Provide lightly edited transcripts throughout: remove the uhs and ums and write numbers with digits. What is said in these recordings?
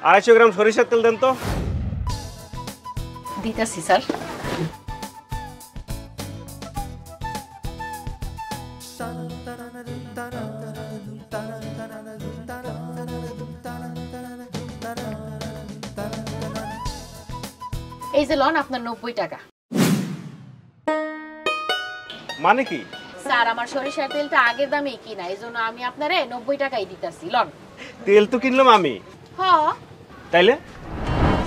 আড়াইশো গ্রাম সরিষার তেল দেন তো। দিতেছি স্যার। এই যে লন আপনার 90 টাকা। মানে কি স্যার আমার সরিষার তেলটা আগের দামেই কিনা, এইজন্য আমি আপনারে 90 টাকাই দিতেছি। লন। তেল তো কিনলাম আমি। হ্যাঁ তাইলে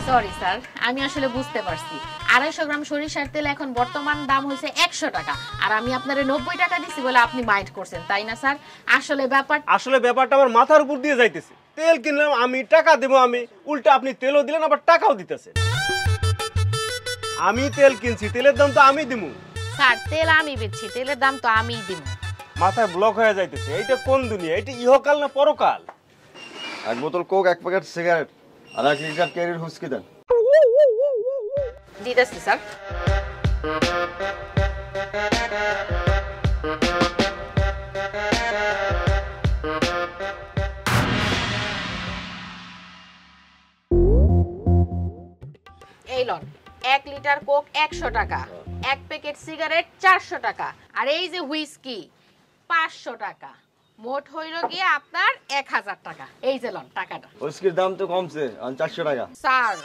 সরি স্যার, আমি আসলে বুঝতে পারছি 250 গ্রাম সরিষার তেল এখন বর্তমান দাম হয়েছে 100 টাকা, আর আমি আপনারে 90 টাকা দিছি বলে আপনি মাইন্ড করছেন, তাই না স্যার? আসলে ব্যাপারটা আমার মাথার উপর দিয়ে যাইতেছে। তেল কিনলাম আমি, টাকা দেবো আমি, উল্টা আপনি তেলও দিলেন আবার টাকাও দিতেছেন। আমি তেল কিনছি, তেলের দাম তো আমি দিমু। স্যার তেল আমি বেচছি, তেলের দাম তো আমিই দিব। মাথায় ব্লক হয়ে যাইতেছে। এইটা কোন দুনিয়া? এটা ইহকাল না পরকাল? এক বোতল কোক, এক প্যাকেট সিগারেট আর 1 লিটার ক্যারির হুস্কি দেন। দিতেছি স্যার। এই লন, 1 লিটার কোক 100 টাকা, 1 প্যাকেট সিগারেট 400 টাকা, আর এই যে হুইস্কি 500 টাকা, মোট হইল গিয়ে আপনার 1000 টাকা। এই যে লন টাকাটা। হুস্কির দাম তো কমছে, 400 টাকা। স্যার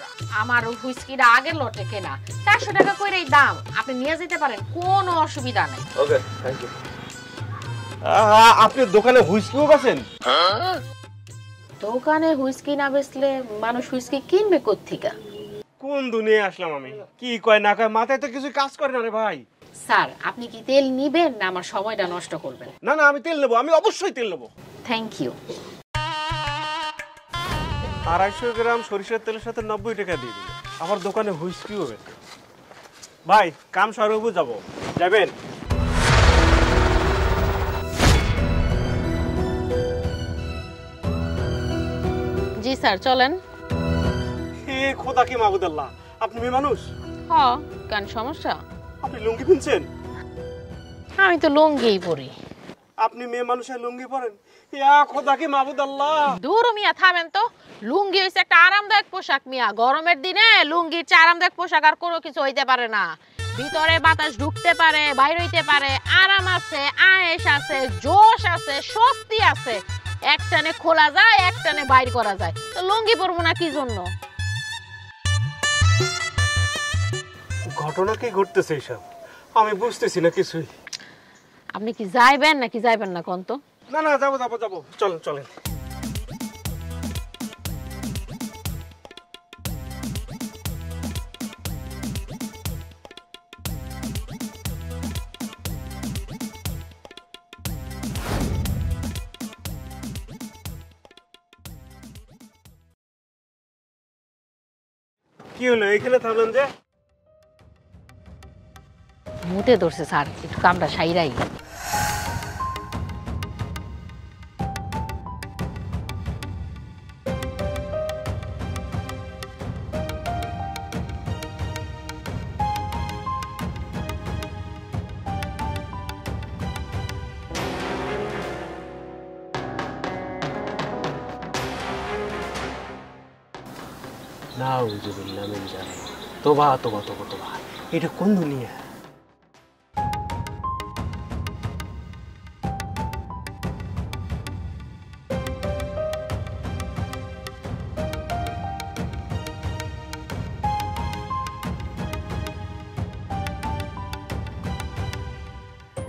আমার হুইস্কিটা আগের লটে কেনা, 400 টাকা কইরাই দাম, আপনি নিয়ে যেতে পারেন, কোনো অসুবিধা নাই। ওকে, থ্যাংক ইউ। আপনি দোকানে হুইস্কিও বেচেন? দোকানে হুইস্কি না বেচলে মানুষ হুইস্কি কিনবে কোত্থেকে? কোন দুনিয়ায় আসলাম আমি? কি কয় না কয় মাথায় তো কিছু কাজ করে না রে ভাই। স্যার আপনি কি তেল নিবেন না আমার সময়টা নষ্ট করবেন? না না, আমি তেল নেবো, আমি অবশ্যই তেল নেবো। Thank you. 250 গ্রাম সরিষার তেলের সাথে 90 টাকা দিয়ে দিল। আমার দোকানে হুইস্কি হবে ভাই। কাম সরবু যাবো, যাবেন? জি স্যার চলেন। হে খোদা কি মাহবুদাল্লাহ, আপনি মেয়ে মানুষ? হ্যাঁ, কেন সমস্যা? আপনি লুঙ্গি পিনছেন? আমি তো লুঙ্গিই পরি। আপনি মেয়ে মানুষের লুঙ্গি পরেন? ইয়া খোদা কি মাহবুদাল্লাহ। দূর মিয়া থামেন তো। লুঙ্গি হইছে একটা আরামদায়ক পোশাক মিয়া, গরমের দিনে লুঙ্গির চেয়ে আরামদায়ক পোশাক আর কোনো কিছু হইতে পারে না। ভিতরে বাতাস ঢুকতে পারে, বাইরে হইতে পারে, আরাম আছে, আয়েশ আছে, জোশ আছে, স্বস্তি আছে। একটানে খোলা যায়, একটানে বাইর করা যায়, তো লুঙ্গি পরবো না কি জন্য? ঘটনা কি ঘটতেছে এইসব? আমি বুঝতেছি না কিছুই। আপনি কি যাইবেন নাকি যাইবেন না কোন তো? না না, যাবো যাবো যাবো, চলেন চলেন। কি হলো এখানে থামলেন যে? মুতে ধরছে স্যার, একটু কামটা সাইরাই। নাউজুবিল্লাহ মিন যালিক। তোবা তোবা তোবা তোবা। এটা কোন দুনিয়া?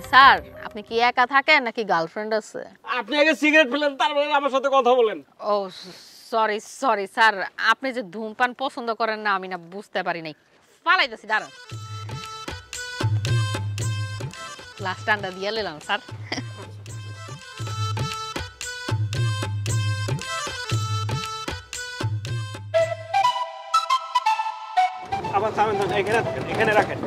স্যার আপনি কি একা থাকেন নাকি গার্লফ্রেন্ড আছে? আপনি আগে সিগারেট ফেলেন, তারপরে আমার সাথে কথা বলেন। ও সরি সরি স্যার, আপনি যে ধূমপান পছন্দ করেন না আমি না বুঝতে পারি নাই। ফালাইতেছি, দাঁড়ান। লাস্ট টানটা দিয়ে নিলাম স্যার। আবার থামেন, এখানে রাখেন।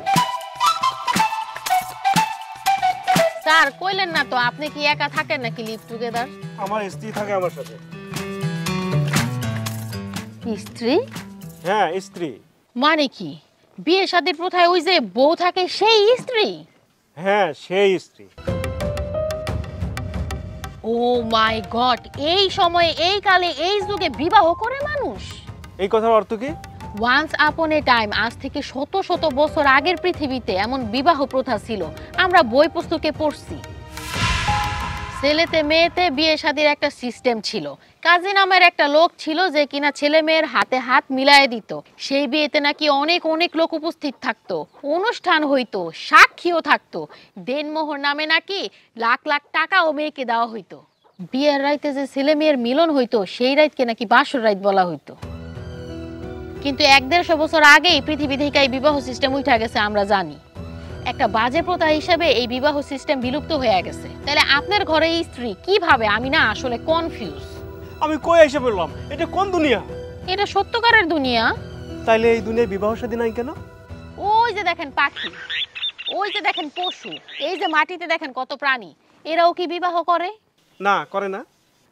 স্যার কইলেন না তো আপনি কি একা থাকেন নাকি লিভ টুগেদার? আমার স্ত্রী থাকে আমার সাথে। স্ত্রী? হ্যাঁ স্ত্রী। মানে কি বিয়ে শাদীর প্রথায় ওই যে বউ থাকে সেই স্ত্রী? হ্যাঁ সেই স্ত্রী। ও মাই গড, এই সময়ে এই কালে এই যুগে বিবাহ করে মানুষ? এই কথার অর্থ কি? ওয়ান্স আপন এ টাইম, আজ থেকে শত শত বছর আগের পৃথিবীতে এমন বিবাহ প্রথা ছিল, আমরা বই পুস্তকে পড়ছি। ছেলেতে মেয়েতে বিয়ে শাদীর একটা সিস্টেম ছিল। কাজী নামের একটা লোক ছিল যে কিনা ছেলে মেয়ের হাতে হাত মিলায়ে দিত। সেই বিয়েতে নাকি অনেক অনেক লোক উপস্থিত থাকতো, অনুষ্ঠান হইতো, সাক্ষীও থাকতো। দেনমোহর নামে নাকি লাখ লাখ টাকাও মেয়েকে দেওয়া হইতো। বিয়ের রাইতে যে ছেলে মেয়ের মিলন হইতো সেই রাইতকে নাকি বাসর রাইত বলা হইতো। কিন্তু 1-150 বছর আগেই পৃথিবী থেকে এই বিবাহ সিস্টেম উঠে গেছে আমরা জানি। একটা বাজে প্রথা হিসেবে এই বিবাহ সিস্টেম বিলুপ্ত হয়ে গেছে। তাহলে আপনার ঘরে এই স্ত্রী কিভাবে? আমি না আসলে কনফিউজ। আমি কই এসে বললাম, এটা কোন দুনিয়া? এটা সত্যকারের দুনিয়া। তাইলে এই দুনিয়ায় বিবাহ শাদী নাই কেন? ওই যে দেখেন পাখি, ওই যে দেখেন পশু, এই যে মাটিতে দেখেন কত প্রাণী, এরাও কি বিবাহ করে? না করে না।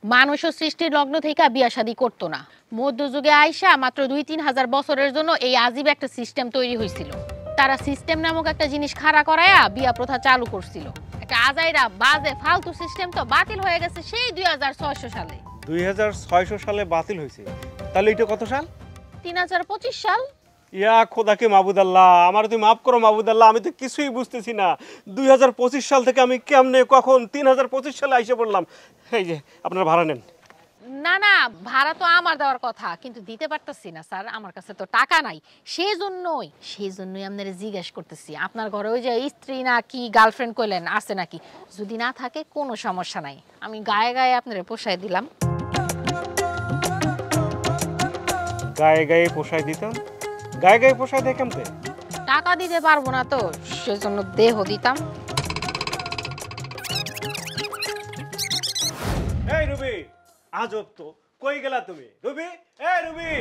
মানুষও সৃষ্টির লগ্ন থেকে বিয়া শাদী করতো না। মধ্যযুগে আইসা মাত্র 2-3 হাজার বছরের জন্য এই আজীব একটা সিস্টেম তৈরি হয়েছিল। তারা সিস্টেম নামক একটা জিনিস খাড়া করায়া বিয়া প্রথা চালু করছিল। একটা আজাইরা বাজে ফালতু সিস্টেম তো বাতিল হয়ে গেছে সেই 2600 সালে। 2600 সালে বাতিল হয়েছে? তাহলে এটা কত সাল? 3025 সাল। ইয়া খোদাকে মাবুদ আল্লাহ, আমার তুই মাফ করো মাবুদ আল্লাহ, আমি তো কিছুই বুঝতেছি না। 2025 সাল থেকে আমি কেমনে কখন 3025 সালে আইসে পড়লাম। এই যে আপনারা ভাড়া নেন। না না, ভাড়া তো আমার দেওয়ার কথা, কিন্তু দিতে পারতেছি না স্যার, আমার কাছে তো টাকা নাই। সেই জন্যই আপনারা জিজ্ঞেস করতেছি আপনার ঘরে ওই যে স্ত্রী না কি গার্লফ্রেন্ড কইলেন আছে নাকি? যদি না থাকে কোনো সমস্যা নাই, আমি গায়ে গায়ে আপনারে পোষায় দিলাম। গায়ে গায়ে পোষায় দিতাম? গায়ে গায়ে পোষায় দেয় কেমতে? টাকা দিতে পারবো না তো সেজন্য দেহ দিতাম। এই রুবি, আজব তো, কই গেলা তুমি? রুবি, এই রুবি।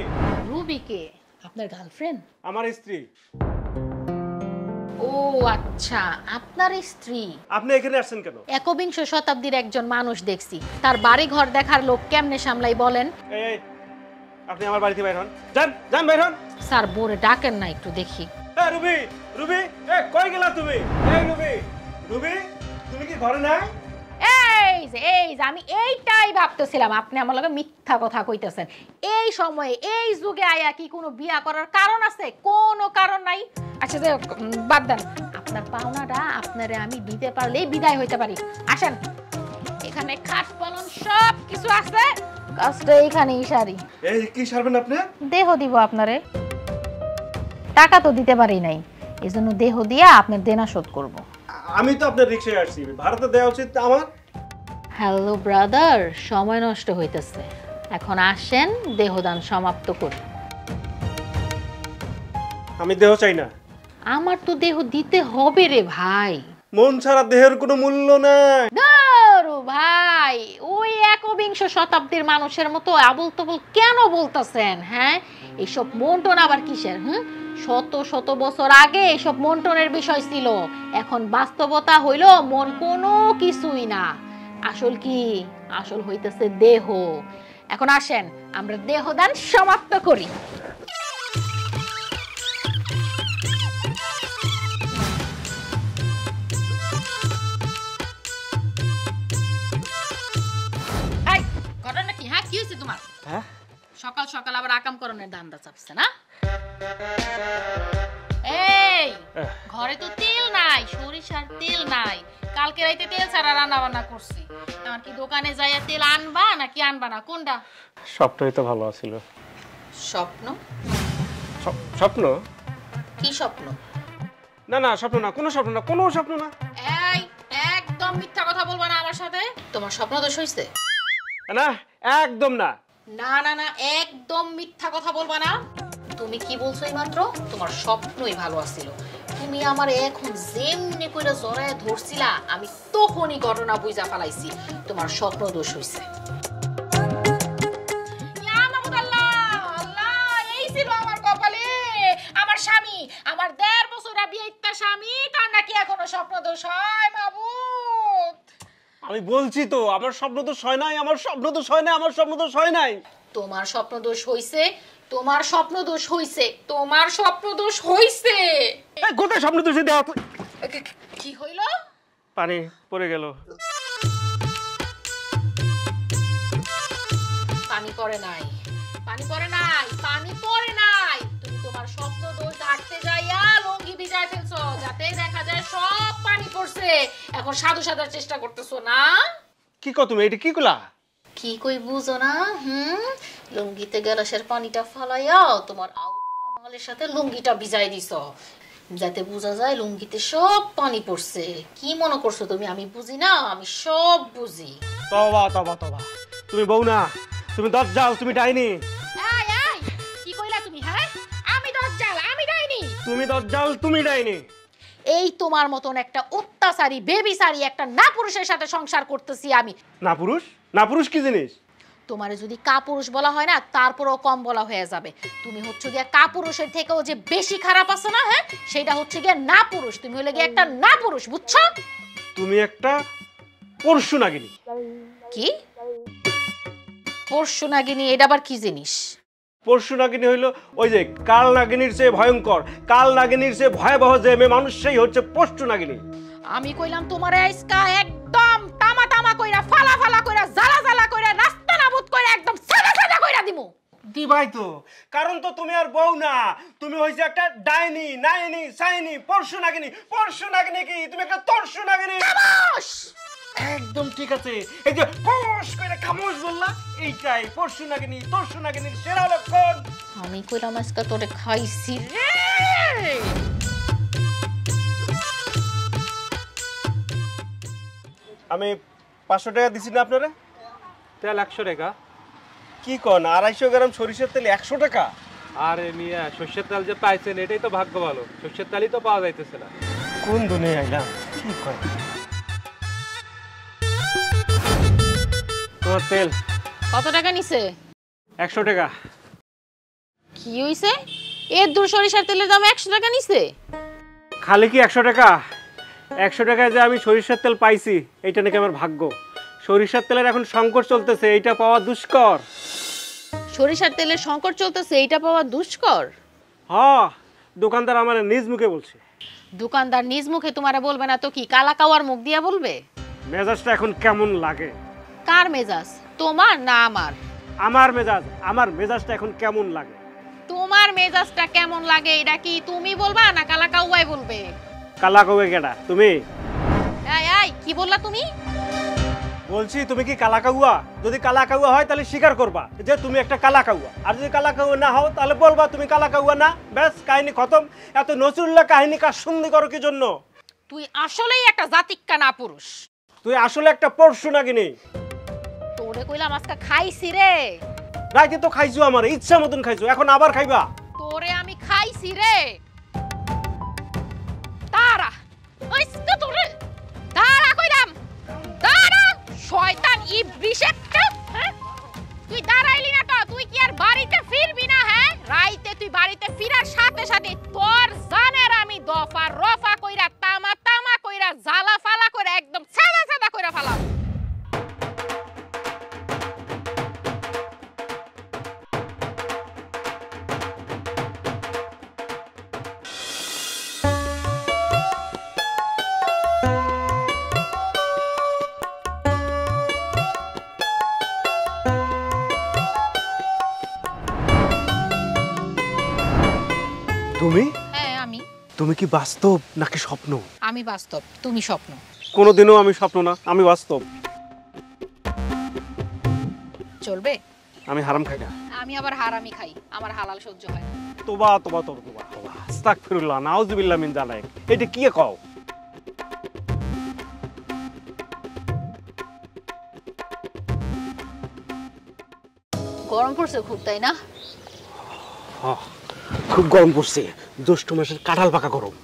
রুবি কে? আপনার গার্লফ্রেন্ড? আমার স্ত্রী। ও আচ্ছা, আপনার স্ত্রী। আপনি এখানে আসছেন কেন? 21 শতাব্দীর একজন মানুষ দেখছি, তার বাড়ি ঘর দেখার লোক কেমনে সামলাই বলেন? এই আপনি আমার বাড়িতে বাইর হন, যান যান বাইর হন। স্যার বোরে ডাকেন না একটু দেখি। এই রুবি, রুবি, এই কই গেলা তুমি? এই রুবি, রুবি, তুমি কি ঘরে নাই? এই যে আমি এইটাই ভাবতেছিলাম আপনি আমার লগে মিথ্যা কথা কইতেছেন। এই সময়ে এই যুগে আয়া কি কোনো বিয়া করার কারণ আছে? কোনো কারণ নাই। আচ্ছা যে বাদ দেন, আপনার পাওনাটা আপনারে আমি দিতে পারলেই বিদায় হইতে পারি। আসেন, এখানে খাট পালন সব কিছু আছে, কাজটা এইখানেই সারি। এই কি সারবেন আপনি? দেহ দিব আপনারে, টাকা তো দিতে পারি নাই, এজন্য দেহ দিয়া আপনার দেনা শোধ করব। আমি তো আপনার রিকশায় আসছি, ভাড়াটা দেওয়া উচিত আমার। হ্যালো ব্রাদার, সময় নষ্ট হইতেছে, এখন আসেন দেহদান সমাপ্ত করি। আমি দেহ চাই না। আমার তো দেহ দিতে হবে রে ভাই। মন ছাড়া দেহের কোনো মূল্য নাই। দারু ভাই, ওই 21 শতাব্দীর মানুষের মতো আবল তবল কেন বলতেছেন? হ্যাঁ, এইসব মন্টন আবার কিসের? শত শত বছর আগে এসব মন্টনের বিষয় ছিল, এখন বাস্তবতা হইল মন কোনো কিছুই না। আসল কি? আসল হইতেছে দেহ। এখন আসেন আমরা দেহদান সমাপ্ত করি। এই ঘটনা কি? হ্যাঁ কি হয়েছে তোমার? হ্যাঁ সকাল সকাল আবার আকাম করণের ধান্দা চাপছে না? এই ঘরে তো তেল নাই, সরিষার তেল নাই, কালকে রাইতে তেল ছাড়া রান্না বান্না করছি। আমার কি দোকানে যাইয়া তেল আনবা নাকি আনবা না, কোনটা? সবটাই তো ভালো ছিল। স্বপ্ন? স্বপ্ন? কি স্বপ্ন? না না স্বপ্ন না, কোনো স্বপ্ন না, কোনো স্বপ্ন না। এই একদম মিথ্যা কথা বলবা না আমার সাথে। তোমার স্বপ্ন দোষ হইছে? না একদম না। না না না, একদম মিথ্যা কথা বলবা না। তুমি কি বলছো এইমাত্র? তোমার স্বপ্নই ভালো আছিল। তুমি আমার এখন যেমনি কইরা জড়ায় ধরছিলা, আমি তখনই ঘটনা বুঝা ফেলাইছি তোমার স্বপ্ন দোষ হইছে। ইয়া মাহমুদুল্লাহ, আল্লাহ, এই ছিল আমার কপালে। আমার স্বামী, আমার 1.5 বছর বিয়েটা স্বামী, তার নাকি এখনো স্বপ্ন দোষ হয়। মাবুদ, আমি বলছি তো আমার স্বপ্ন দোষ হয় নাই, আমার স্বপ্ন দোষ হয় নাই, আমার স্বপ্ন দোষ হয় নাই। তোমার স্বপ্ন দোষ হইছে, তোমার স্বপ্ন দোষ হইছে, তোমার স্বপ্ন দোষ হইছে। এই কোথায় স্বপ্ন দোষ দেওয়া? কি হইল? পানি পড়ে গেল। পানি পড়ে নাই, পানি পড়ে নাই, পানি পড়ে নাই। তুমি তোমার স্বপ্ন দোষ ঢাকতে যাইয়া লুঙ্গি ভিজায় ফেলছো, যাতে দেখা যায় সব পানি পড়ছে। এখন সাধু সাধার চেষ্টা করতেছো না? কি কও তুমি? এটা কি কইলা? কি কই বুঝো না? লুঙ্গিতে গ্যালাসের পানিটা ফালাইয়া তোমার আউলের সাথে লুঙ্গিটা ভিজাই দিছো, যাতে বোঝা যায় লুঙ্গিতে সব পানি পড়ছে। কি মনে করছো তুমি আমি বুঝি না? আমি সব বুঝি। তবা তবা তবা, তুমি বউ না, তুমি দজ্জাল, তুমি ডাইনি। এই এই, কি কইলা তুমি? হ্যাঁ, আমি দজ্জাল, আমি ডাইনি? তুমি দজ্জাল, তুমি ডাইনি। এই তোমার মতন একটা অত্যাচারী বেবিচারী একটা না পুরুষের সাথে সংসার করতেছি আমি। না পুরুষ? না পুরুষ কি জিনিস? তোমারে যদি কাপুরুষ বলা হয় না, তারপরও কম বলা হয়ে যাবে। তুমি হচ্ছে গিয়া কাপুরুষের থেকেও যে বেশি খারাপ আছো না, হ্যাঁ, সেটা হচ্ছে গিয়া না পুরুষ। তুমি হলে গিয়া একটা না পুরুষ, বুঝছো? তুমি একটা পরশু নাগিনী। কি পরশু নাগিনী? এটা আবার কি জিনিস? পরশু নাগিনী হইলো ওই যে কাল নাগিনীর চেয়ে ভয়ঙ্কর, কাল নাগিনীর চেয়ে ভয়াবহ যে মেয়ে মানুষ, সেই হচ্ছে পরশু নাগিনী। আমি কইলাম তোমারে আজকা একদম তামা তামা কইরা, ফালা ফালা কইরা, জ্বালা জ্বালা কইরা, নাস্তা নাবুদ কইরা, একদম সাদা সাদা কইরা দিমু। দিবাই তো, কারণ তো তুমি আর বউ না, তুমি হইছে একটা ডাইনি, নাইনি, সাইনি, পরশু নাগিনী। পরশু নাগিনী কি? তুমি একটা তরশু নাগিনী। খামোশ! একদম ঠিক আছে। এই যে ফস কইরা খামোশ বললা, এইটাই পরশু নাগিনী, তরশু নাগিনীর সেরা লক্ষণ। আমি কইলাম আজকা তোরে খাইছি রে। আমি 500 টাকা দিছি না আপনারে? তেল 100 টাকা। কি কোন? 250 গ্রাম সরিষার তেল 100 টাকা? আরে মিয়া, সর্ষের তেল যে পাইছেন এটাই তো ভাগ্য ভালো, সর্ষের তেলই তো পাওয়া যাইতেছে না। কোন দুনিয়ায় আইলাম? কি কয় তোমার তেল? কত টাকা নিছে? 100 টাকা। কি হইছে? এর দূর সরিষার তেলের দাম 100 টাকা নিছে? খালি কি 100 টাকা? 100 টাকায় যে আমি সরিষার তেল পাইছি, এইটা নাকি আমার ভাগ্য। সরিষার তেলের এখন সংকট চলতেছে, এইটা পাওয়া দুষ্কর। সরিষার তেলের সংকট চলতেছে, এইটা পাওয়া দুষ্কর? হ্যাঁ, দোকানদার আমার নিজ মুখে বলছে। দোকানদার নিজ মুখে তোমারে বলবে না তো কি, কালা কাওয়ার মুখ দিয়া বলবে? মেজাজটা এখন কেমন লাগে? কার মেজাজ, তোমার না আমার? আমার মেজাজ, আমার মেজাজটা এখন কেমন লাগে? তোমার মেজাজটা কেমন লাগে এটা কি তুমি বলবা না কালা কাওয়াই বলবে? কালা কবে গেডা তুমি? এই এই, কি বললা তুমি? বলছি তুমি কি কালা কাউয়া? যদি কালা কাউয়া হয় তাহলে স্বীকার করবা যে তুমি একটা কালা কাউয়া, আর যদি কালা কাউয়া না হও তাহলে বলবা তুমি কালা কাউয়া না। ব্যাস, কাহিনী খতম। এত নজরুল্লাহ কাহিনী কার সন্ধি করো কি জন্য? তুই আসলেই একটা জাতিক্কা না পুরুষ। তুই আসলে একটা পরশু নাগিনী। তোরে কইলাম আজকে খাইছি রে। রাইতে তো খাইছো, আমার ইচ্ছা মতন খাইছো, এখন আবার খাইবা? তোরে আমি খাইছি রে। তারা আজকে তোরে তারা কইলাম, তারা শয়তান ইবলিশ একটা। হ্যাঁ, তুই দাঁড়াইলি না তো? তুই কি আর বাড়িতে ফিরবি না? হ্যাঁ, রাইতে তুই বাড়িতে ফিরার সাথে সাথে তোর জানের আমি দফা রফা কইরা, তামা তামা কইরা, জ্বালা ফালা কইরা, একদম সাদা সাদা কইরা ফালাম। তুমি? হ্যাঁ আমি। তুমি কি বাস্তব নাকি স্বপ্ন? আমি বাস্তব, তুমি স্বপ্ন। কোনোদিনও আমি স্বপ্ন না, আমি বাস্তব। চলবে? আমি হারাম খাই না। আমি আবার হারামি খাই, আমার হালাল সহ্য হয় না। তোবা তোবা তোবা তোবা তোবা, আস্তাগফিরুল্লাহ, নাউযুবিল্লাহ মিন যালিক। এটা কি কও? গরম গরম পড়ছে খুব, তাই না? খুব গরম পড়ছে, জ্যৈষ্ঠ মাসের কাঁঠাল পাকা গরম।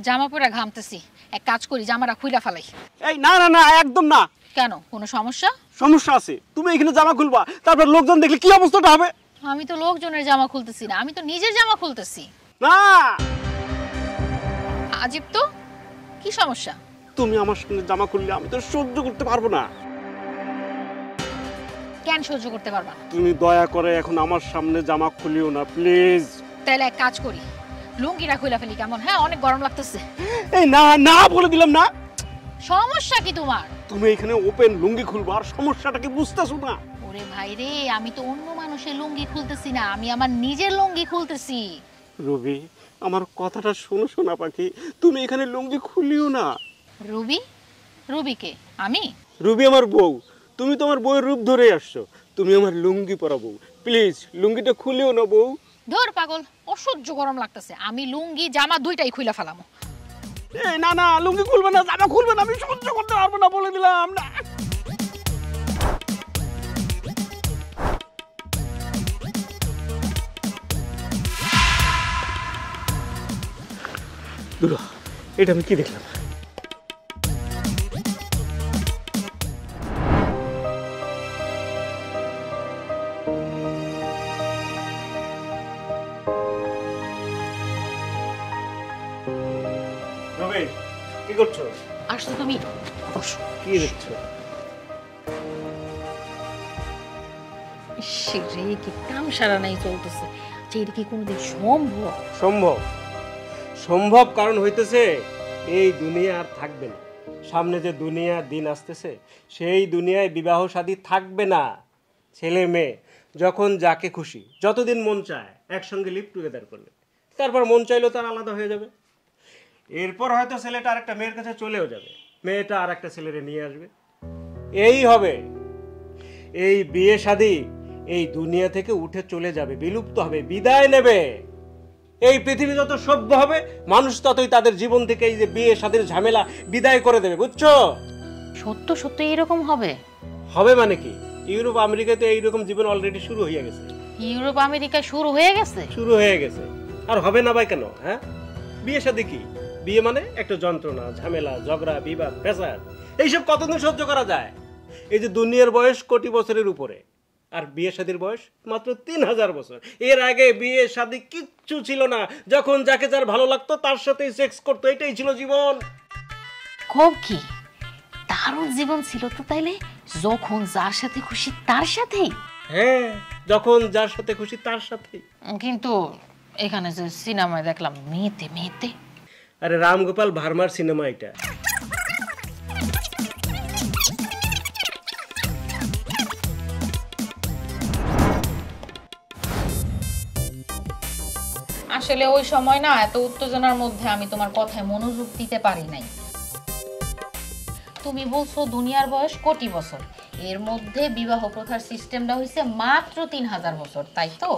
জামা পরে ঘামতেছি, এক কাজ করি জামাটা খুইলা ফেলাই। এই না না না, একদম না। কেন, কোনো সমস্যা? সমস্যা আছে, তুমি এখানে জামা খুলবা, তারপর লোকজন দেখলে কি অবস্থাটা হবে? আমি তো লোকজনের জামা খুলতেছি না, আমি তো নিজের জামা খুলতেছি। না, আজীব তো, কি সমস্যা? তুমি আমার সঙ্গে জামা খুললে আমি তো সহ্য করতে পারবো না। কেন সহ্য করতে পারবা না? তুমি দয়া করে এখন আমার সামনে জামা খুলিও না প্লিজ। তাহলে এক কাজ করি, লুঙ্গিটা খুইলা ফেলি, কেমন? হ্যাঁ, অনেক গরম লাগতেছে। এই না না বলে দিলাম না। সমস্যা কি তোমার? তুমি এখানে ওপেন লুঙ্গি খুলবা আর সমস্যাটা কি বুঝতেছো না? ওরে ভাই রে, আমি তো অন্য মানুষের লুঙ্গি খুলতেছি না, আমি আমার নিজের লুঙ্গি খুলতেছি। রবি, আমার কথাটা শোনো শোনা পাখি, তুমি এখানে লুঙ্গি খুলিও না। রবি? রবিকে? আমি? রুবি আমার বউ, তুমি তোমার বউয়ের রূপ ধরে আসছো, তুমি আমার লুঙ্গি পরা বউ, প্লিজ লুঙ্গিটা খুলিও না বউ। ধর পাগল, অসহ্য গরম লাগতেছে, আমি লুঙ্গি জামা দুইটাই খুইলা ফেলামো। এই না না, লুঙ্গি খুলবে না, জামা খুলবে না, আমি সহ্য করতে পারবো না বলে দিলাম না। দুলা, এটা আমি কি দেখলাম? রবি, কি করছো? আসছো তুমি? বসো। কি দেখছো? রে, কি কাম সারা নাই চলতেছে, যে এটা কি কোনোদিন সম্ভব? সম্ভব, সম্ভব কারণ হইতেছে এই দুনিয়া আর থাকবে না। সামনে যে দুনিয়ার দিন আসতেছে, সেই দুনিয়ায় বিবাহ শাদী থাকবে না। ছেলে মেয়ে যখন যাকে খুশি যতদিন মন চায় একসঙ্গে লিভ টুগেদার করবে, তারপর মন চাইলেও তার আলাদা হয়ে যাবে। এরপর হয়তো ছেলেটা আরেকটা মেয়ের কাছে চলেও যাবে, মেয়েটা আর একটা ছেলেরে নিয়ে আসবে, এই হবে। এই বিয়ে শাদী এই দুনিয়া থেকে উঠে চলে যাবে, বিলুপ্ত হবে, বিদায় নেবে। এই পৃথিবী যত সভ্য হবে, মানুষ ততই তাদের জীবন থেকে এই যে বিয়ে শাদীর ঝামেলা বিদায় করে দেবে, বুঝছো? সত্য সত্য এরকম হবে? হবে মানে কি, ইউরোপ আমেরিকাতে এইরকম জীবন অলরেডি শুরু হয়ে গেছে। ইউরোপ আমেরিকায় শুরু হয়ে গেছে? শুরু হয়ে গেছে, আর হবে না ভাই কেন? হ্যাঁ, বিয়ে শাদী কি? বিয়ে মানে একটা যন্ত্রণা, ঝামেলা, ঝগড়া, বিবাদ, ফ্যাসাদ, এইসব কতদিন সহ্য করা যায়? এই যে দুনিয়ার বয়স কোটি বছরের উপরে, আর বিয়ে শাদীর বয়স মাত্র 3000 বছর। এর আগে বিয়ে শাদী কিচ্ছু ছিল না, যখন যাকে যার ভালো লাগতো তার সাথেই সেক্স করতো, এটাই ছিল জীবন। খুব কি দারুণ জীবন ছিল তো তাইলে, যখন যার সাথে খুশি তার সাথেই। হ্যাঁ, যখন যার সাথে খুশি তার সাথেই। কিন্তু এখানে যে সিনেমায় দেখলাম মেয়েতে মেয়েতে। আরে রামগোপাল ভার্মার সিনেমা এটা। আসলে ওই সময় না এত উত্তেজনার মধ্যে আমি তোমার কথায় মনোযোগ দিতে পারি নাই। তুমি বলছো দুনিয়ার বয়স কোটি বছর, এর মধ্যে বিবাহ প্রথার সিস্টেমটা হইছে মাত্র 3000 বছর, তাই তো?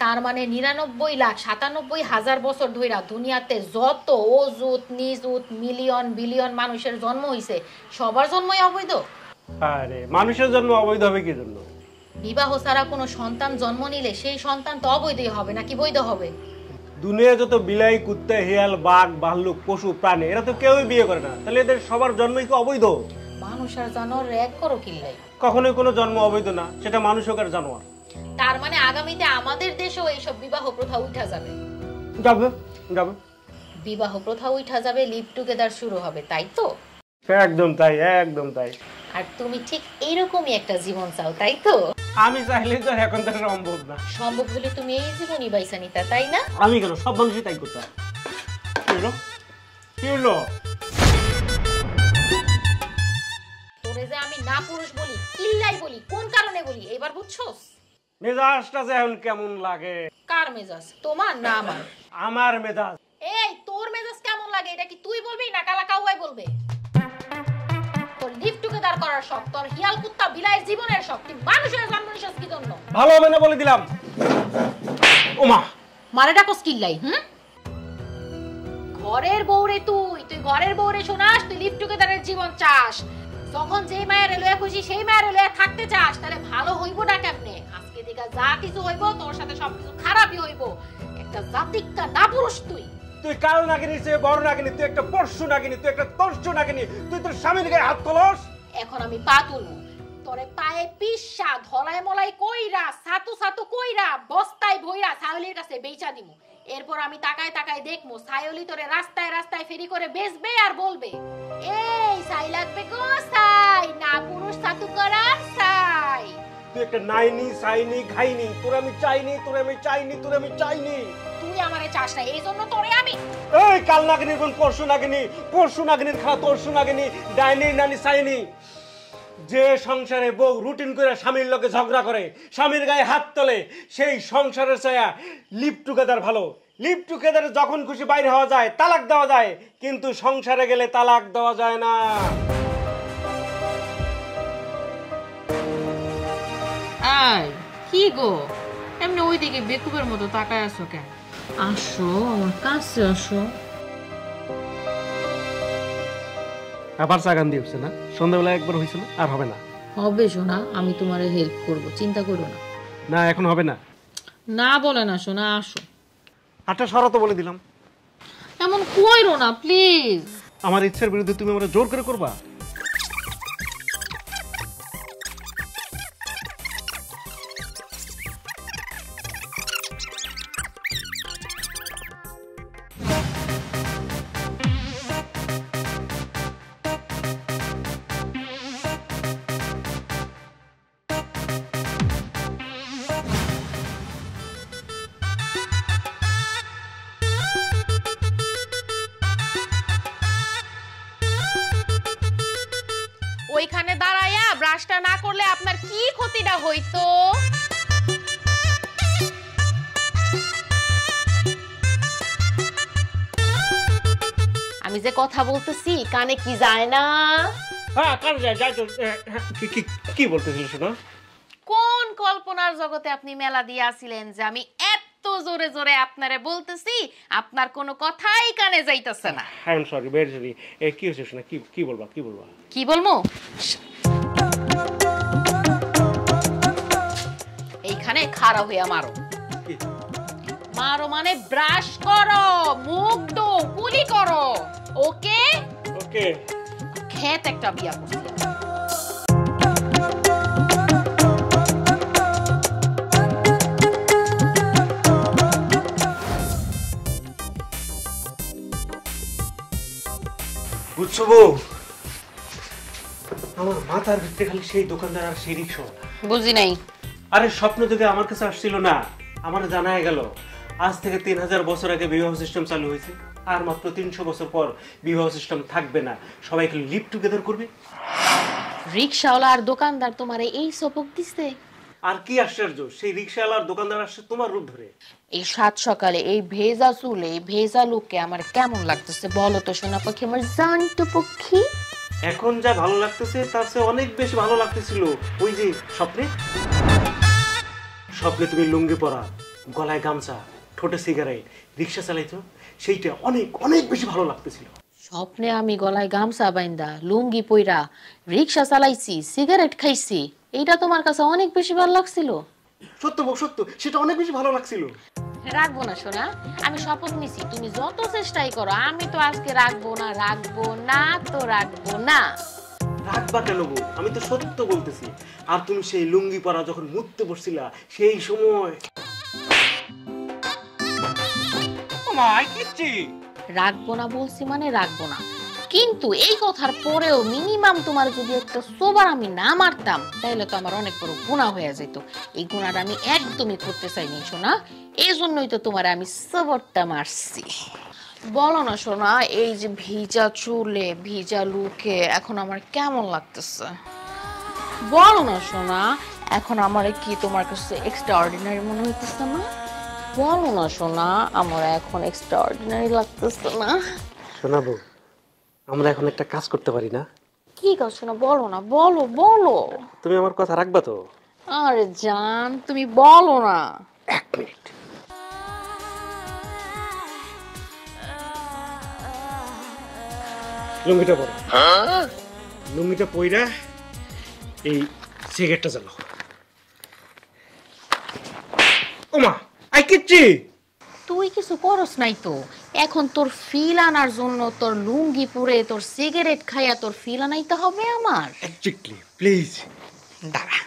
তার মানে 99,97,000 বছর ধইরা দুনিয়াতে যত অজুত নিজুত মিলিয়ন বিলিয়ন মানুষের জন্ম হইছে, সবার জন্মই অবৈধ। আরে মানুষের জন্ম অবৈধ হবে কি জন্য? বিবাহ ছাড়া কোনো সন্তান জন্ম নিলে সেই সন্তান তো অবৈধই হবে, নাকি বৈধ হবে? দুনিয়া যত বিলাই, কুত্তা, শিয়াল, বাঘ, ভাল্লুক, পশু প্রাণী, এরা তো কেউই বিয়ে করে না, তাহলে এদের সবার জন্মই কি অবৈধ? মানুষ আর জানোয়ার এক করো কিল্লাই। কখনোই কোনো জন্ম অবৈধ না, সেটা মানুষ হোক আর জানোয়ার। তার মানে আগামীতে আমাদের দেশেও এইসব বিবাহ প্রথা উঠা যাবে। যাবে যাবে, বিবাহ প্রথা উঠা যাবে, লিভ টুগেদার শুরু হবে, তাই তো? একদম তাই, একদম তাই। আর তুমি ঠিক এইরকমই একটা জীবন চাও, তাই তো? আমি চাইলে তো এখন তো সম্ভব না। সম্ভব হলে তুমি এই জীবনই বাইসা নিতা, তাই না? আমি কেন, সব মানুষই তাই করতে। কি হলো? কি হলো? তোরে যে আমি না পুরুষ বলি, কিল্লাই বলি, কোন কারণে বলি এবার বুঝছস? মেজাজটা যে এখন কেমন লাগে? কার মেজাজ, তোমার না আমার? আমার মেজাজ। এই তোর মেজাজ কেমন লাগে এটা কি তুই বলবি না কালা কাউয়াই বলবে? তোর লিভ টুগেদার করার শখ, তোর হিয়াল কুত্তা বিলাইয়ের জীবনের শখ, তুই মানুষের জন্ম নিছস কি জন্য? ভালো হবে না বলে দিলাম। ওমা, মারে ডাকস কিল্লাই। ঘরের বউরে তুই ঘরের বউরে শোনাস, তুই লিভ টুগেদারের জীবন চাস। যখন যেই মায়ের লয়ে খুশি সেই মায়ের লয়ে থাকতে চাস তাহলে ভালো হইব না কেমনে? আজকে থেকে যা কিছু হইব তোর সাথে সবকিছু খারাপই হইব। একটা জাতিকা না পুরুষ তুই। তুই কাল নাগিনীর চেয়ে বড় নাগিনী, তুই একটা পরশু নাগিনী, তুই একটা তর্ষ নাগিনী, তুই তোর স্বামীর গায়ে হাত তোলস। এখন আমি পা তুলবো তোরে পায়ে পিসা ধলাই মলাই কইরা সাতু সাতু কইরা বস্তায় ভইরা ছাগলের কাছে বেচা দিমু। এরপর আমি তাকায় তাকায় দেখমু ছাগলি তোরে রাস্তায় রাস্তায় ফেরি করে বেচবে আর বলবে এই ছাই লাগবে গো ছাই, না পুরুষ সাতু করার ছাই। তুই একটা নাইনি সাইনি খাইনি, তোর আমি চাইনি, তোর আমি চাইনি, তোর আমি চাইনি। তুই আমারে চাস না এইজন্য তোরে আমি এই কাল নাগিনীর বোন পরশু নাগিনী, পরশু নাগিনীর খা তরশু নাগিনী, ডাইনি নানি সাইনি। যে সংসারে বউ রুটিন করে স্বামীর লোকে ঝগড়া করে, স্বামীর গায়ে হাত তোলে, সেই সংসারের ছায়া লিভ টুগেদার ভালো। লিভ টুগেদারে যখন খুশি বাইরে হওয়া যায়, তালাক দেওয়া যায়, কিন্তু সংসারে গেলে তালাক দেওয়া যায় না। আই কি গো এমনি ওইদিকে বেকুবের মতো তাকায় আছো কেন? আসো আমার কাছে আসো। আবার চাগান দিয়ে উঠছে না, সন্ধ্যাবেলা একবার হয়েছিল, আর হবে না। হবে সোনা, আমি তোমারে হেল্প করব, চিন্তা করো না। না এখন হবে না। না বলে না সোনা, আসো। হাতটা সরাতে বলে দিলাম। এমন কইরো না প্লিজ। আমার ইচ্ছার বিরুদ্ধে তুমি আমরা জোর করে করবা? ওইখানে দাঁড়ায়া ব্রাশটা না করলে আপনার কি ক্ষতিটা হইতো? আমি যে কথা বলতেছি কানে কি যায় না? হ্যাঁ কার যায় যাই তো। কি বলতেছিল শোনা? কোন কল্পনার জগতে আপনি মেলা দিয়ে আসিলেন যে আমি এত জোরে জোরে আপনারে বলতেছি আপনার কোনো কথাই কানে যাইতেছে না? I am sorry, very sorry. কি হয়েছে শোনা? কি বলবা? কি বলবা? কি বলবো? এইখানে খাড়া হইয়া মারো। মারো মানে ব্রাশ করো, মুখ ধো, কুলি করো। ওকে ওকে। খেত একটা বিয়া করছি। বুঝছো বউ, আমার মাথার ভিতরে খালি সেই দোকানদার আর সেই রিক্সা। বুঝি নাই। আরে স্বপ্ন থেকে আমার কাছে আসছিল না, আমার জানা গেল আজ থেকে 3000 বছর আগে বিবাহ সিস্টেম চালু হয়েছে, আর মাত্র 300 বছর পর বিবাহ সিস্টেম থাকবে না, সবাই খালি লিভ টুগেদার করবে। রিক্সাওয়ালা আর দোকানদার তোমারে এই সবক দিছে? আর কি আশ্চর্য, সেই রিক্সাওয়ালা আর দোকানদার আসছে তোমার রূপ ধরে। এই সাত সকালে এই ভেজা চুলে এই ভেজা লুকে আমার কেমন লাগতেছে বলো তো সোনা পাখি, আমার জানতো পক্ষী। এখন যা ভালো লাগতেছে তার চেয়ে অনেক বেশি ভালো লাগতেছিল ওই যে স্বপ্নে। স্বপ্নে তুমি লুঙ্গি পরা, গলায় গামছা, ঠোঁটে সিগারেট, রিক্সা চালাইছো, সেইটা অনেক অনেক বেশি ভালো লাগতেছিল। স্বপ্নে আমি গলায় গামছা বাইন্দা লুঙ্গি পইরা রিক্সা চালাইছি, সিগারেট খাইছি, এইটা তোমার কাছে অনেক বেশি ভালো লাগছিল? সত্য বউ সত্য, সেটা অনেক বেশি ভালো লাগছিল। রাখবো না সোনা, আমি শপথ নিছি তুমি যত চেষ্টাই করো আমি তো আজকে রাখবো না, রাখবো না তো রাখবো না। রাখবা কেন বউ? আমি তো সত্য বলতেছি। আর তুমি সেই লুঙ্গি পরা যখন মুততে বসছিলা সেই সময় রাখবো না বলছি মানে রাখবো না, কিন্তু এই কথার পরেও মিনিমাম তোমার যদি একটা সোবার আমি না মারতাম তাহলে তো আমার অনেক বড় গুনাহ হয়ে যেত। এই গুনাহটা আমি একদমই করতে চাইনি সোনা, এই জন্যই তো তোমার আমি সোবরটা মারছি। বলো না সোনা, এই যে ভিজা চুলে ভিজা লুকে এখন আমার কেমন লাগতেছে? বলো না সোনা, এখন আমার কি তোমার কাছে এক্সট্রা অর্ডিনারি মনে হইতেছে না? বলো না সোনা, আমার এখন এক্সট্রা অর্ডিনারি লাগতেছে না? শোনাবো, আমরা এখন একটা কাজ করতে পারি না? কি কাজ সোনা? বলো না, বলো বলো। তুমি আমার কথা রাখবা তো? আরে জান তুমি বলো না। 1 মিনিট। লুঙ্গিটা পরো। লুঙ্গিটা পইরা এই সিগারেটটা জ্বালাও। ওমা আই কিচ্ছি। তুই কিছু করস নাই তো, এখন তোর ফিল আনার জন্য তোর লুঙ্গি পরে তোর সিগারেট খাইয়া তোর ফিল আনাইতে হবে আমার। এক্স্যাক্টলি, প্লিজ দাঁড়া।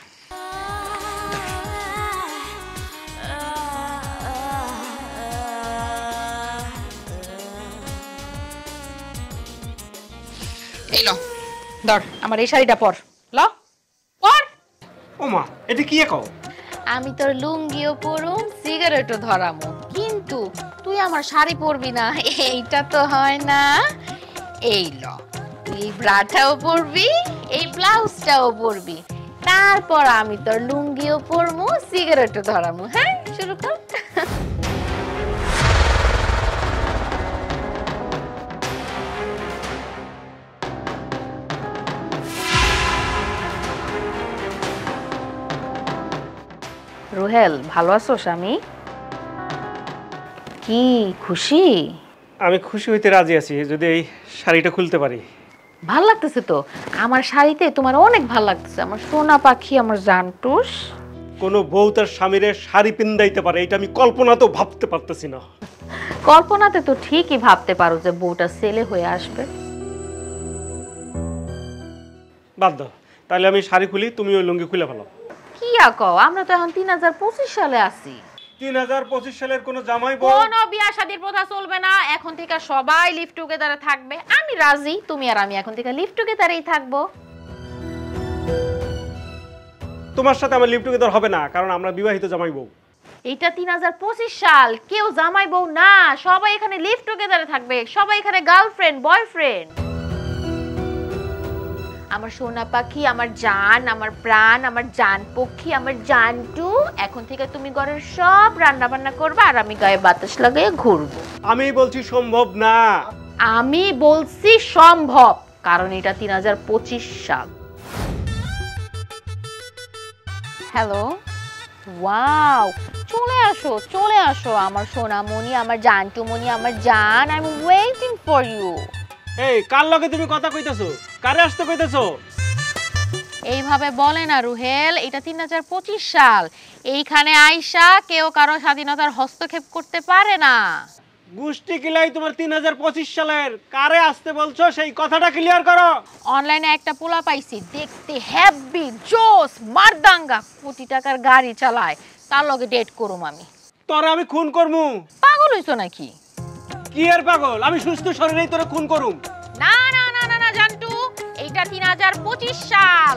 এই ল ধর আমার এই শাড়িটা পর, ল পর। ওমা এটা কি কও? আমি তোর লুঙ্গিও পরুম, সিগারেটও ধরামু, কিন্তু তুই আমার শাড়ি পরবি না, এইটা তো হয় না। এই ল, তুই এই ব্রাটাও পরবি, এই ব্লাউজটাও পরবি, তারপর আমি তোর লুঙ্গিও পরমু, সিগারেটও ধরামু। হ্যাঁ, শুরু কর। রুহেল, ভালো আছো স্বামী? কি খুশি? আমি খুশি হইতে রাজি আছি যদি এই শাড়িটা খুলতে পারি। ভাল লাগতেছে তো আমার শাড়িতে, তোমার অনেক ভাল লাগতেছে আমার সোনা পাখি, আমার জানটুস। কোনো বউ তার স্বামীরে শাড়ি পিন্দাইতে পারে এটা আমি কল্পনাতেও ভাবতে পারতেছি না। কল্পনাতে তো ঠিকই ভাবতে পারো যে বউটা ছেলে হয়ে আসবে। বাদ দাও, তাহলে আমি শাড়ি খুলি, তুমি ওই লুঙ্গি খুলে ফেলো। কি কও, আমরা তো এখন 2025 সালে আছি। 2025 সালের কোনো জামাই বউ? কোনো বিয়া শাদীর প্রথা চলবে না, এখন থেকে সবাই লিভ টুগেদারে থাকবে। আমি রাজি, তুমি আর আমি এখন থেকে লিভ টুগেদারেই থাকবো। তোমার সাথে আমার লিভ টুগেদার হবে না, কারণ আমরা বিবাহিত জামাই বউ। এটা 2025 সাল, কেউ জামাই বউ না, সবাই এখানে লিভ টুগেদারে থাকবে, সবাই এখানে গার্লফ্রেন্ড বয়ফ্রেন্ড। আমার সোনা পাখি, আমার জান, আমার প্রাণ, আমার জান পক্ষী, আমার জানটু, এখন থেকে তুমি ঘরের সব রান্না বান্না করবে আর আমি গায়ে বাতাস লাগিয়ে ঘুরবো। আমি বলছি সম্ভব না। আমি বলছি সম্ভব, কারণ এটা 2025 সাল। হ্যালো, ওয়াও, চলে আসো আমার সোনামণি, আমার জানটুমণি, আমার জান, I am waiting for you. এই কার লগে তুমি কথা কইতেছো? কারে আসতে কইতেছো? এইভাবে বলে না রুহেল, এটা 2025 সাল, এইখানে আইসা কেউ কারো স্বাধীনতার হস্তক্ষেপ করতে পারে না। গুষ্টি কিলাই তোমার 2025 সালের, কারে আসতে বলছো সেই কথাটা ক্লিয়ার করো। অনলাইনে একটা পোলা পাইছি, দেখতে হ্যাপি জোস মারদাঙ্গা, কোটি টাকার গাড়ি চালায়, তার লগে ডেট করুম আমি। তোরে আমি খুন করমু? পাগল হইছো নাকি? কি এর পাগল? আমি সুস্থ শরীরেই তোরে খুন করুম। না না না না না জানটু, এইটা 2025 সাল,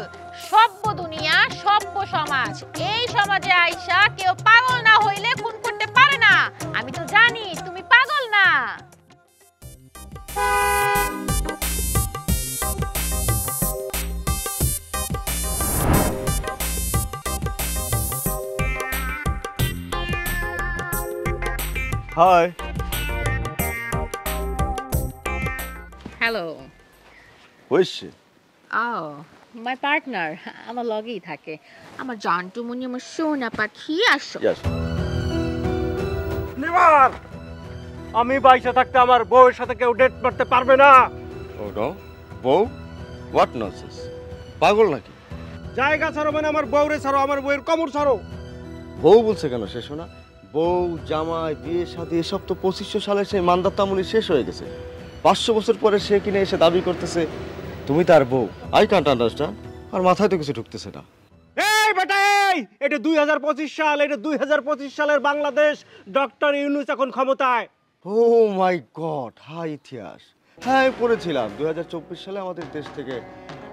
সভ্য দুনিয়া, সভ্য সমাজ, এই সমাজে আইসা কেউ পাগল না হইলে খুন করতে পারে না। আমি তো জানি তুমি পাগল না। হাই। হ্যালো। হইছে? মাই পার্টনার আমার লগেই থাকে, আমার জানটু মনি, আমার সোনা পাখি। আসো। ইয়েস। নিবার, আমি বাইসা থাকতে আমার বউয়ের সাথে কেউ ডেট করতে পারবে না। ও নো, বউ? What nonsense? পাগল নাকি? জায়গা ছাড়ো মানে আমার বউরে ছাড়ো, আমার বউয়ের কোমর ছাড়ো। বউ বলছে কেন শেষ না? বউ, জামাই, বিয়ে শাদী এসব তো 2500 সালে সেই মান্দাতামুনি শেষ হয়ে গেছে। 500 বছর পরে সে কিনে এসে দাবি করতেছে তুমি তার বউ। I can't understand. আর মাথায় তো কিছু ঢুকতেছে না। এই বেটা, এটা 2025 সাল, এটা 2025 সালের বাংলাদেশ। ডক্টর ইউনূস এখন ক্ষমতায়। ও মাই গড, হাই ইতিহাস। হ্যাঁ, আমি পড়েছিলাম 2024 সালে আমাদের দেশ থেকে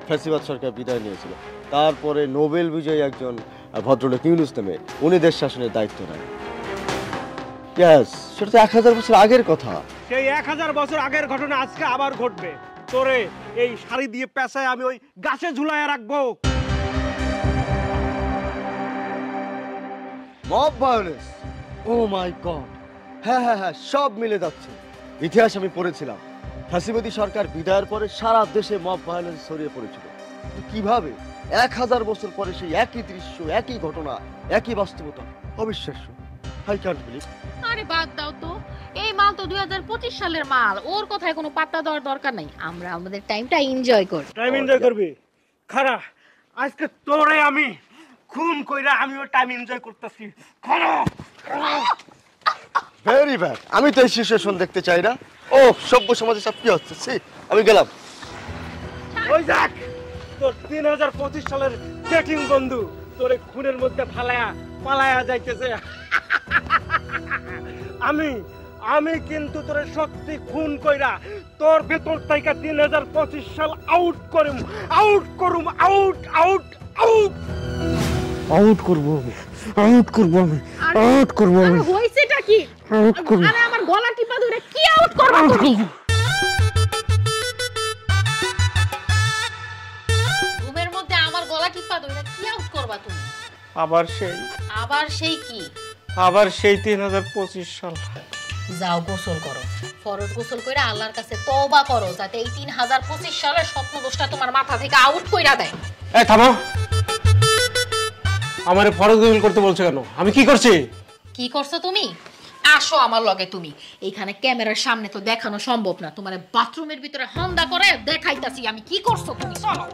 ফ্যাসিবাদ সরকার বিদায় নিয়েছিল। তারপরে নোবেল বিজয়ী একজন ভদ্রলোক ইউনূস নামে, উনি দেশ শাসনের দায়িত্ব নেন। ইয়েস, সেটা তো 1000 বছর আগের কথা। সেই 1000 বছর আগের ঘটনা আজকে আবার ঘটবে। তোরে এই শাড়ি দিয়ে পেঁচায় আমি ওই গাছে ঝুলায় রাখবো। মব ভায়োলেন্স, ও মাই গড। হ্যাঁ হ্যাঁ হ্যাঁ, সব মিলে যাচ্ছে। ইতিহাস আমি পড়েছিলাম, ফ্যাসিবাদী সরকার বিদায়ের পরে সারা দেশে মব ভায়োলেন্স ছড়িয়ে পড়েছিল। কিন্তু কিভাবে 1000 বছর পরে সেই একই দৃশ্য, একই ঘটনা, একই বাস্তবতা, অবিশ্বাস্য। I can't believe. আরে বাদ দাও তো, এই মাল তো 2025 সালের মাল, ওর কথায় কোনো পাত্তা দেওয়ার দরকার নাই। আমরা আমাদের টাইমটা এনজয় করি। টাইম এনজয় করবি? খারা, আজকে তোরে আমি খুন কইরা আমিও টাইম এনজয় করতেছি। খারা, ভেরি ব্যাড। আমি তো এই সিচুয়েশন দেখতে চাই না। ও সভ্য সমাজে সব কি হচ্ছে? ছি, আমি গেলাম। ওই দেখ তোর 2025 সালের চেকিং বন্ধু তোরে খুনের মধ্যে পালায়া যাইতেছে। আমি কিন্তু তোরে সত্যি খুন কইরা তোর ভেতর থেকে 2025 সাল আউট করুম। আরে হইছেটা কি? আরে আমার গলা টিপা ধরে কি আউট করবা তুমি? রুমের মধ্যে আমার গলা টিপা ধরে কি আউট করবা তুমি? আবার সেই কি? 2025 সাল। যাও গোসল করো, ফরজ গোসল কইরা আল্লাহর কাছে তওবা করো যাতে এই 3025 সালের স্বপ্ন দোষটা তোমার মাথা থেকে আউট কইরা দেয়। এই থামো, আমারে ফরজ গোসল করতে বলছো কেন? আমি কি করছি? কি করছো তুমি? আসো আমার লগে। তুমি এইখানে ক্যামেরার সামনে তো দেখানো সম্ভব না, তোমার বাথরুমের ভিতরে হন্দা করে দেখাইতাছি আমি কি করছো তুমি। চলো।